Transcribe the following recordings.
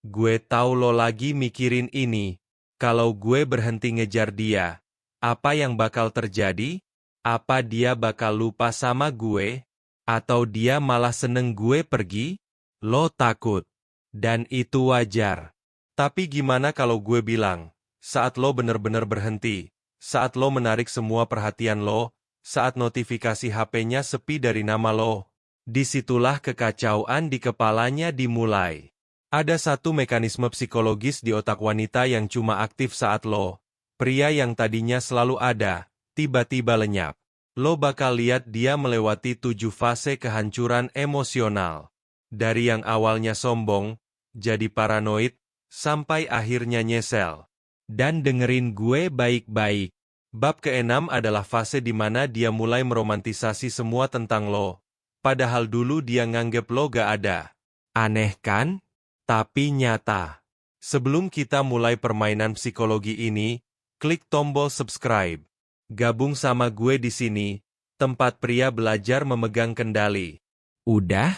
Gue tahu lo lagi mikirin ini. Kalau gue berhenti ngejar dia, apa yang bakal terjadi? Apa dia bakal lupa sama gue? Atau dia malah seneng gue pergi? Lo takut. Dan itu wajar. Tapi gimana kalau gue bilang, saat lo bener-bener berhenti, saat lo menarik semua perhatian lo, saat notifikasi HP-nya sepi dari nama lo, disitulah kekacauan di kepalanya dimulai. Ada satu mekanisme psikologis di otak wanita yang cuma aktif saat lo, pria yang tadinya selalu ada, tiba-tiba lenyap. Lo bakal lihat dia melewati 7 fase kehancuran emosional. Dari yang awalnya sombong, jadi paranoid, sampai akhirnya nyesel. Dan dengerin gue baik-baik. Bab ke-6 adalah fase di mana dia mulai meromantisasi semua tentang lo. Padahal dulu dia nganggep lo gak ada. Aneh kan? Tapi nyata. Sebelum kita mulai permainan psikologi ini, klik tombol subscribe. Gabung sama gue di sini, tempat pria belajar memegang kendali. Udah?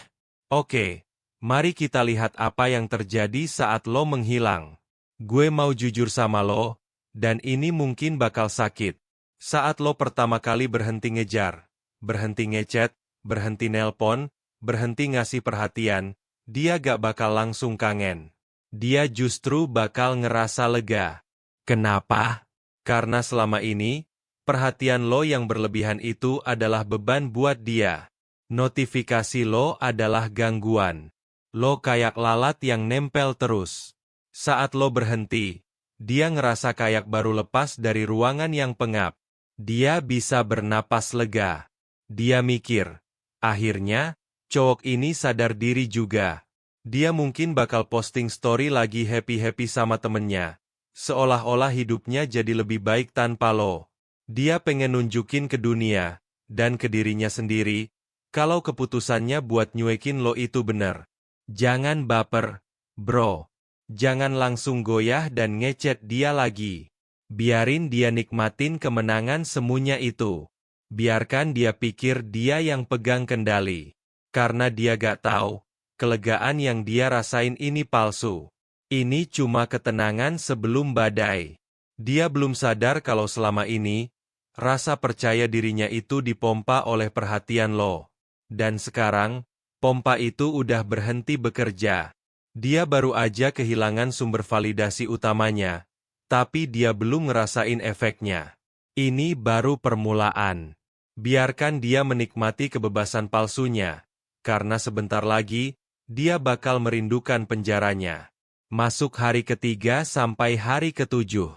Oke, mari kita lihat apa yang terjadi saat lo menghilang. Gue mau jujur sama lo, dan ini mungkin bakal sakit. Saat lo pertama kali berhenti ngejar, berhenti ngechat, berhenti nelpon, berhenti ngasih perhatian, dia gak bakal langsung kangen. Dia justru bakal ngerasa lega. Kenapa? Karena selama ini, perhatian lo yang berlebihan itu adalah beban buat dia. Notifikasi lo adalah gangguan. Lo kayak lalat yang nempel terus. Saat lo berhenti, dia ngerasa kayak baru lepas dari ruangan yang pengap. Dia bisa bernapas lega. Dia mikir, akhirnya, cowok ini sadar diri juga. Dia mungkin bakal posting story lagi happy-happy sama temennya. Seolah-olah hidupnya jadi lebih baik tanpa lo. Dia pengen nunjukin ke dunia, dan ke dirinya sendiri, kalau keputusannya buat nyuekin lo itu bener. Jangan baper, bro. Jangan langsung goyah dan ngechat dia lagi. Biarin dia nikmatin kemenangan semuanya itu. Biarkan dia pikir dia yang pegang kendali. Karena dia gak tahu, kelegaan yang dia rasain ini palsu. Ini cuma ketenangan sebelum badai. Dia belum sadar kalau selama ini, rasa percaya dirinya itu dipompa oleh perhatian lo. Dan sekarang, pompa itu udah berhenti bekerja. Dia baru aja kehilangan sumber validasi utamanya, tapi dia belum ngerasain efeknya. Ini baru permulaan. Biarkan dia menikmati kebebasan palsunya, karena sebentar lagi, dia bakal merindukan penjaranya. Masuk hari ketiga sampai hari ketujuh.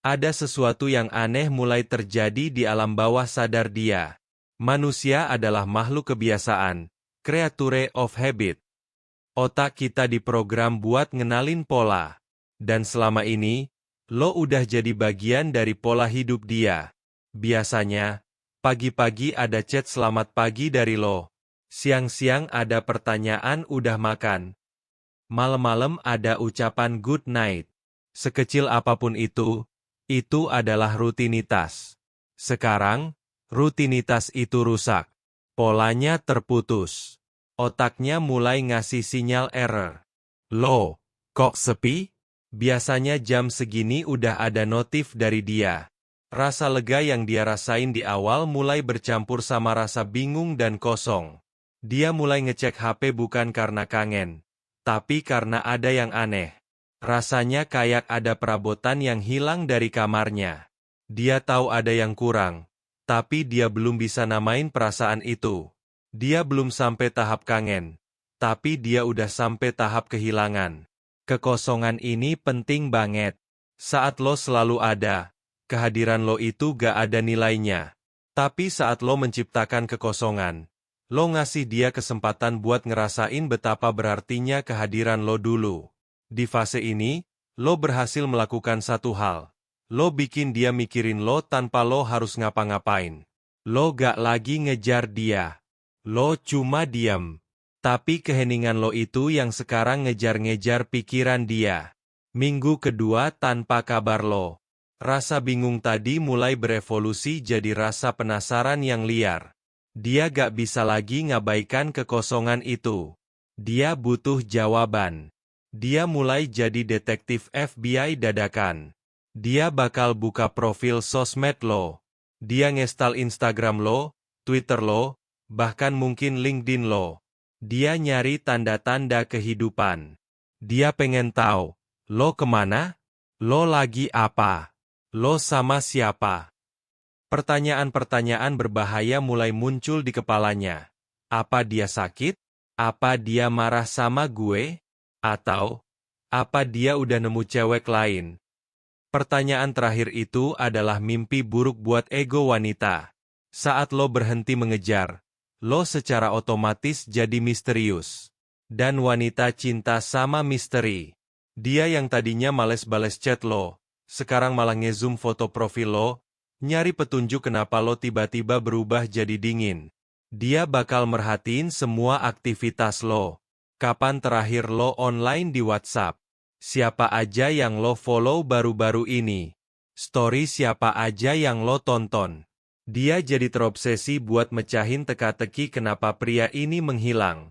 Ada sesuatu yang aneh mulai terjadi di alam bawah sadar dia. Manusia adalah makhluk kebiasaan, creature of habit. Otak kita diprogram buat ngenalin pola. Dan selama ini, lo udah jadi bagian dari pola hidup dia. Biasanya, pagi-pagi ada chat selamat pagi dari lo. Siang-siang ada pertanyaan udah makan. Malam-malam ada ucapan good night. Sekecil apapun itu adalah rutinitas. Sekarang, rutinitas itu rusak. Polanya terputus. Otaknya mulai ngasih sinyal error. Loh, kok sepi? Biasanya jam segini udah ada notif dari dia. Rasa lega yang dia rasain di awal mulai bercampur sama rasa bingung dan kosong. Dia mulai ngecek HP bukan karena kangen, tapi karena ada yang aneh. Rasanya kayak ada perabotan yang hilang dari kamarnya. Dia tahu ada yang kurang, tapi dia belum bisa namain perasaan itu. Dia belum sampai tahap kangen, tapi dia udah sampai tahap kehilangan. Kekosongan ini penting banget. Saat lo selalu ada, kehadiran lo itu gak ada nilainya. Tapi saat lo menciptakan kekosongan, lo ngasih dia kesempatan buat ngerasain betapa berartinya kehadiran lo dulu. Di fase ini, lo berhasil melakukan satu hal. Lo bikin dia mikirin lo tanpa lo harus ngapa-ngapain. Lo gak lagi ngejar dia. Lo cuma diam. Tapi keheningan lo itu yang sekarang ngejar-ngejar pikiran dia. Minggu kedua tanpa kabar lo. Rasa bingung tadi mulai berevolusi jadi rasa penasaran yang liar. Dia gak bisa lagi ngabaikan kekosongan itu. Dia butuh jawaban. Dia mulai jadi detektif FBI dadakan. Dia bakal buka profil sosmed lo. Dia ngestal Instagram lo, Twitter lo, bahkan mungkin LinkedIn lo. Dia nyari tanda-tanda kehidupan. Dia pengen tahu, lo kemana? Lo lagi apa? Lo sama siapa? Pertanyaan-pertanyaan berbahaya mulai muncul di kepalanya. Apa dia sakit? Apa dia marah sama gue? Atau, apa dia udah nemu cewek lain? Pertanyaan terakhir itu adalah mimpi buruk buat ego wanita. Saat lo berhenti mengejar, lo secara otomatis jadi misterius. Dan wanita cinta sama misteri. Dia yang tadinya males bales chat lo, sekarang malah ngezoom foto profil lo, nyari petunjuk kenapa lo tiba-tiba berubah jadi dingin. Dia bakal merhatiin semua aktivitas lo. Kapan terakhir lo online di WhatsApp? Siapa aja yang lo follow baru-baru ini? Story siapa aja yang lo tonton? Dia jadi terobsesi buat mecahin teka-teki kenapa pria ini menghilang.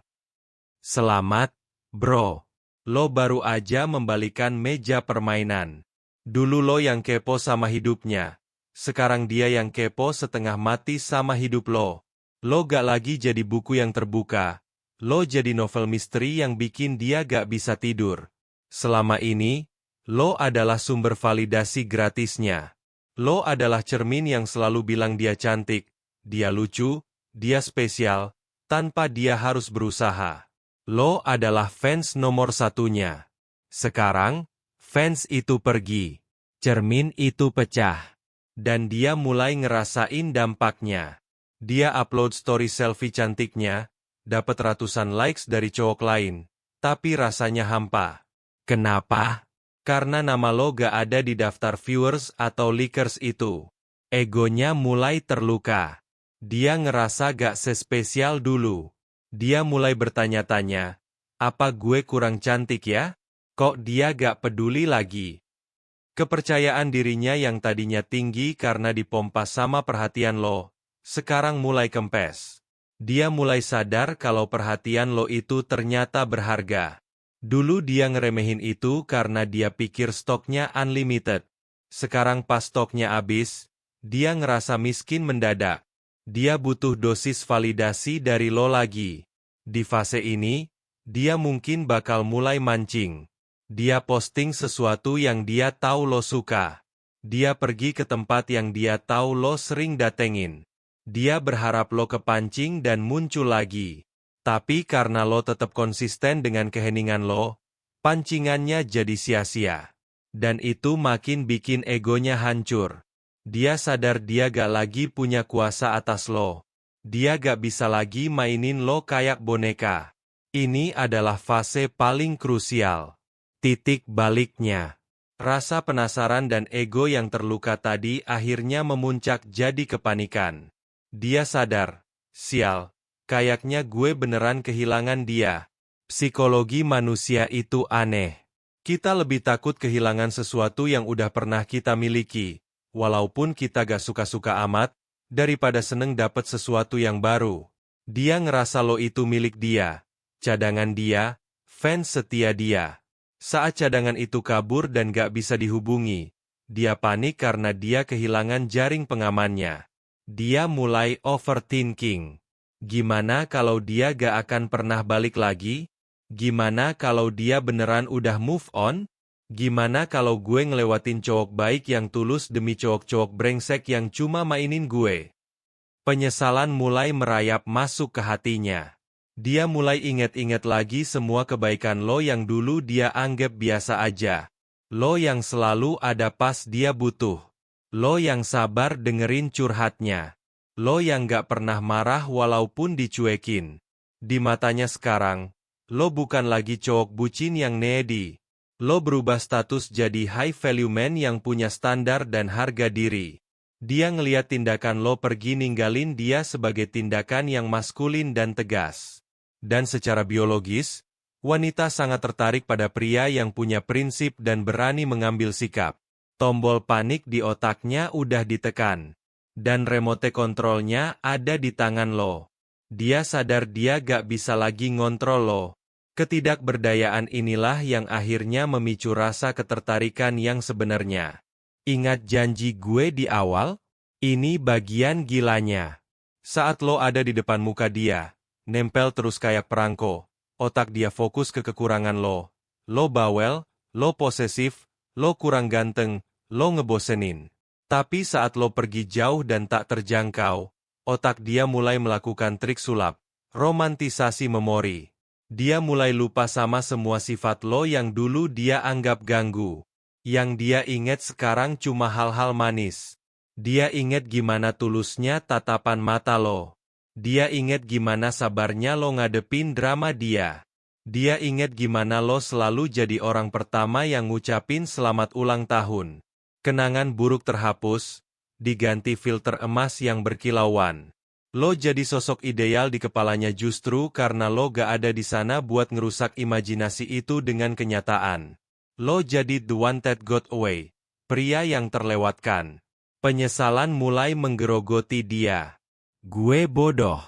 Selamat, bro. Lo baru aja membalikan meja permainan. Dulu lo yang kepo sama hidupnya. Sekarang dia yang kepo setengah mati sama hidup lo. Lo gak lagi jadi buku yang terbuka. Lo jadi novel misteri yang bikin dia gak bisa tidur. Selama ini, lo adalah sumber validasi gratisnya. Lo adalah cermin yang selalu bilang dia cantik, dia lucu, dia spesial, tanpa dia harus berusaha. Lo adalah fans nomor satunya. Sekarang, fans itu pergi. Cermin itu pecah. Dan dia mulai ngerasain dampaknya. Dia upload story selfie cantiknya, dapat ratusan likes dari cowok lain, tapi rasanya hampa. Kenapa? Karena nama lo gak ada di daftar viewers atau likers itu. Egonya mulai terluka. Dia ngerasa gak sespesial dulu. Dia mulai bertanya-tanya, apa gue kurang cantik ya? Kok dia gak peduli lagi? Kepercayaan dirinya yang tadinya tinggi karena dipompa sama perhatian lo, sekarang mulai kempes. Dia mulai sadar kalau perhatian lo itu ternyata berharga. Dulu dia ngeremehin itu karena dia pikir stoknya unlimited. Sekarang pas stoknya habis, dia ngerasa miskin mendadak. Dia butuh dosis validasi dari lo lagi. Di fase ini, dia mungkin bakal mulai mancing. Dia posting sesuatu yang dia tahu lo suka. Dia pergi ke tempat yang dia tahu lo sering datengin. Dia berharap lo kepancing dan muncul lagi. Tapi karena lo tetap konsisten dengan keheningan lo, pancingannya jadi sia-sia. Dan itu makin bikin egonya hancur. Dia sadar dia gak lagi punya kuasa atas lo. Dia gak bisa lagi mainin lo kayak boneka. Ini adalah fase paling krusial. Titik baliknya. Rasa penasaran dan ego yang terluka tadi akhirnya memuncak jadi kepanikan. Dia sadar, sial. Kayaknya gue beneran kehilangan dia. Psikologi manusia itu aneh. Kita lebih takut kehilangan sesuatu yang udah pernah kita miliki, walaupun kita gak suka-suka amat, daripada seneng dapet sesuatu yang baru. Dia ngerasa lo itu milik dia, cadangan dia, fans setia dia. Saat cadangan itu kabur dan gak bisa dihubungi, dia panik karena dia kehilangan jaring pengamannya. Dia mulai overthinking. Gimana kalau dia gak akan pernah balik lagi? Gimana kalau dia beneran udah move on? Gimana kalau gue ngelewatin cowok baik yang tulus demi cowok-cowok brengsek yang cuma mainin gue? Penyesalan mulai merayap masuk ke hatinya. Dia mulai inget-inget lagi semua kebaikan lo yang dulu dia anggap biasa aja. Lo yang selalu ada pas dia butuh. Lo yang sabar dengerin curhatnya. Lo yang gak pernah marah walaupun dicuekin. Di matanya sekarang, lo bukan lagi cowok bucin yang needy. Lo berubah status jadi high value man yang punya standar dan harga diri. Dia ngeliat tindakan lo pergi ninggalin dia sebagai tindakan yang maskulin dan tegas. Dan secara biologis, wanita sangat tertarik pada pria yang punya prinsip dan berani mengambil sikap. Tombol panik di otaknya udah ditekan. Dan remote kontrolnya ada di tangan lo. Dia sadar dia gak bisa lagi ngontrol lo. Ketidakberdayaan inilah yang akhirnya memicu rasa ketertarikan yang sebenarnya. Ingat janji gue di awal? Ini bagian gilanya. Saat lo ada di depan muka dia, nempel terus kayak perangko, otak dia fokus ke kekurangan lo. Lo bawel, lo posesif, lo kurang ganteng, lo ngebosenin. Tapi saat lo pergi jauh dan tak terjangkau, otak dia mulai melakukan trik sulap, romantisasi memori. Dia mulai lupa sama semua sifat lo yang dulu dia anggap ganggu. Yang dia ingat sekarang cuma hal-hal manis. Dia ingat gimana tulusnya tatapan mata lo. Dia ingat gimana sabarnya lo ngadepin drama dia. Dia ingat gimana lo selalu jadi orang pertama yang ngucapin selamat ulang tahun. Kenangan buruk terhapus, diganti filter emas yang berkilauan. Lo jadi sosok ideal di kepalanya justru karena lo gak ada di sana buat ngerusak imajinasi itu dengan kenyataan. Lo jadi the one that got away, pria yang terlewatkan. Penyesalan mulai menggerogoti dia. Gue bodoh.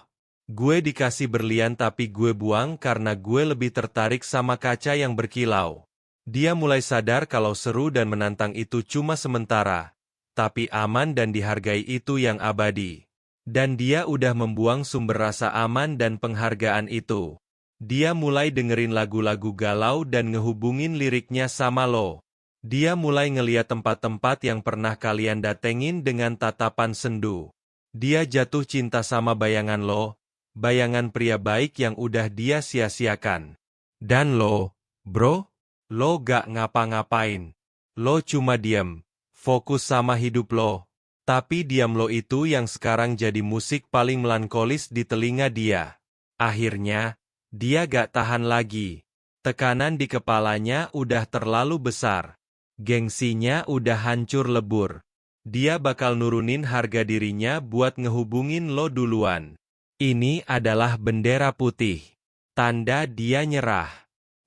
Gue dikasih berlian tapi gue buang karena gue lebih tertarik sama kaca yang berkilau. Dia mulai sadar kalau seru dan menantang itu cuma sementara, tapi aman dan dihargai itu yang abadi. Dan dia udah membuang sumber rasa aman dan penghargaan itu. Dia mulai dengerin lagu-lagu galau dan ngehubungin liriknya sama lo. Dia mulai ngeliat tempat-tempat yang pernah kalian datengin dengan tatapan sendu. Dia jatuh cinta sama bayangan lo, bayangan pria baik yang udah dia sia-siakan. Dan lo, bro, lo gak ngapa-ngapain. Lo cuma diem, fokus sama hidup lo. Tapi diam lo itu yang sekarang jadi musik paling melankolis di telinga dia. Akhirnya, dia gak tahan lagi. Tekanan di kepalanya udah terlalu besar. Gengsinya udah hancur lebur. Dia bakal nurunin harga dirinya buat ngehubungin lo duluan. Ini adalah bendera putih. Tanda dia nyerah.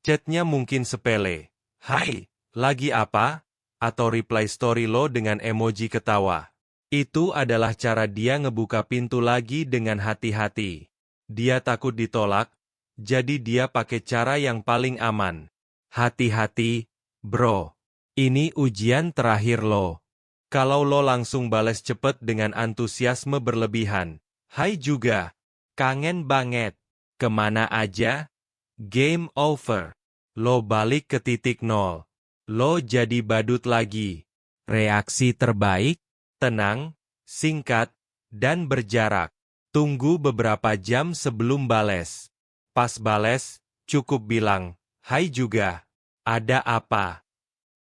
Chatnya mungkin sepele. Hai, lagi apa? Atau reply story lo dengan emoji ketawa. Itu adalah cara dia ngebuka pintu lagi dengan hati-hati. Dia takut ditolak, jadi dia pakai cara yang paling aman. Hati-hati, bro. Ini ujian terakhir lo. Kalau lo langsung bales cepet dengan antusiasme berlebihan. Hai juga. Kangen banget. Kemana aja? Game over. Lo balik ke titik nol. Lo jadi badut lagi. Reaksi terbaik? Tenang, singkat, dan berjarak. Tunggu beberapa jam sebelum bales. Pas bales, cukup bilang, hai juga. Ada apa?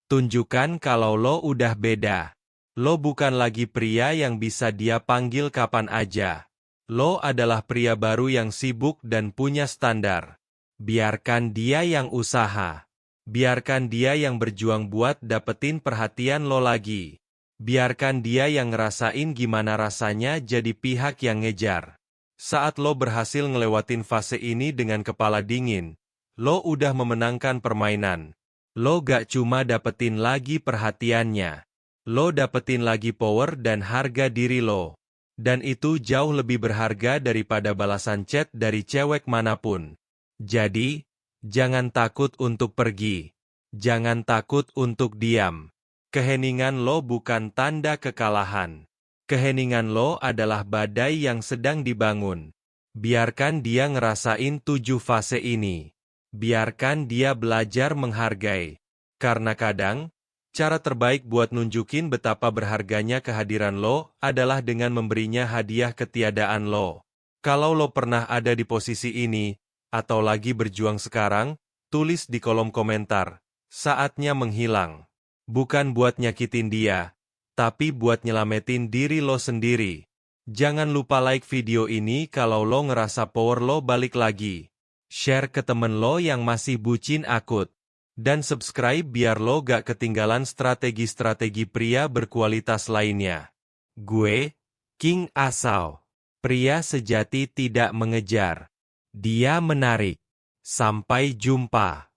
Tunjukkan kalau lo udah beda. Lo bukan lagi pria yang bisa dia panggil kapan aja. Lo adalah pria baru yang sibuk dan punya standar. Biarkan dia yang usaha. Biarkan dia yang berjuang buat dapetin perhatian lo lagi. Biarkan dia yang ngerasain gimana rasanya jadi pihak yang ngejar. Saat lo berhasil ngelewatin fase ini dengan kepala dingin, lo udah memenangkan permainan. Lo gak cuma dapetin lagi perhatiannya. Lo dapetin lagi power dan harga diri lo. Dan itu jauh lebih berharga daripada balasan chat dari cewek manapun. Jadi, jangan takut untuk pergi. Jangan takut untuk diam. Keheningan lo bukan tanda kekalahan. Keheningan lo adalah badai yang sedang dibangun. Biarkan dia ngerasain 7 fase ini. Biarkan dia belajar menghargai. Karena kadang, cara terbaik buat nunjukin betapa berharganya kehadiran lo adalah dengan memberinya hadiah ketiadaan lo. Kalau lo pernah ada di posisi ini, atau lagi berjuang sekarang, tulis di kolom komentar. Saatnya menghilang. Bukan buat nyakitin dia, tapi buat nyelamatin diri lo sendiri. Jangan lupa like video ini kalau lo ngerasa power lo balik lagi. Share ke temen lo yang masih bucin akut. Dan subscribe biar lo gak ketinggalan strategi-strategi pria berkualitas lainnya. Gue, King Asau. Pria sejati tidak mengejar. Dia menarik. Sampai jumpa.